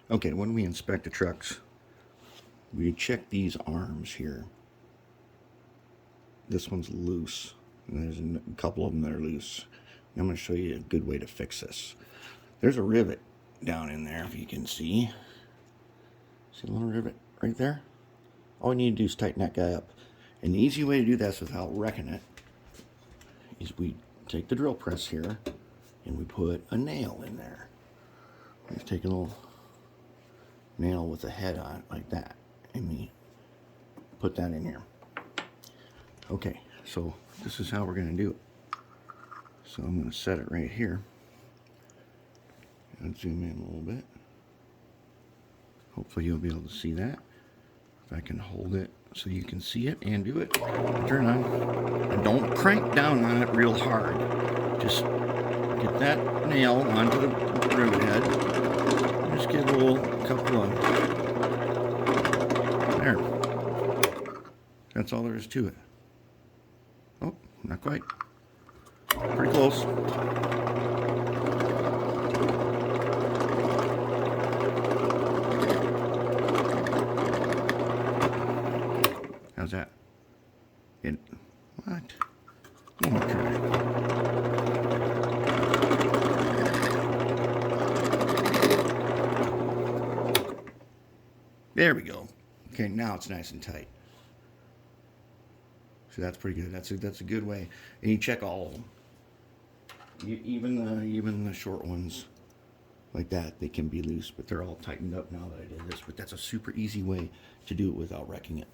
Okay, when we inspect the trucks, we check these arms here. This one's loose, and there's a couple of them that are loose. I'm going to show you a good way to fix this. There's a rivet down in there, if you can see. See a little rivet right there? All we need to do is tighten that guy up. And the easy way to do this without wrecking it is we take the drill press here and we put a nail in there. We take a little nail with a head on it like that, and we put that in here. Okay, so this is how we're going to do it. So I'm going to set it right here and zoom in a little bit. Hopefully you'll be able to see that. If I can hold it so you can see it and do it. Turn on. And don't crank down on it real hard. Just get that nail onto the rivet head. Just give a little couple of. There. That's all there is to it. Oh, not quite. Pretty close. How's that? What? One more try. There we go. Okay, now it's nice and tight. So that's pretty good. That's a good way. And you check all of them. Even the short ones like that, they can be loose, but they're all tightened up now that I did this. But that's a super easy way to do it without wrecking it.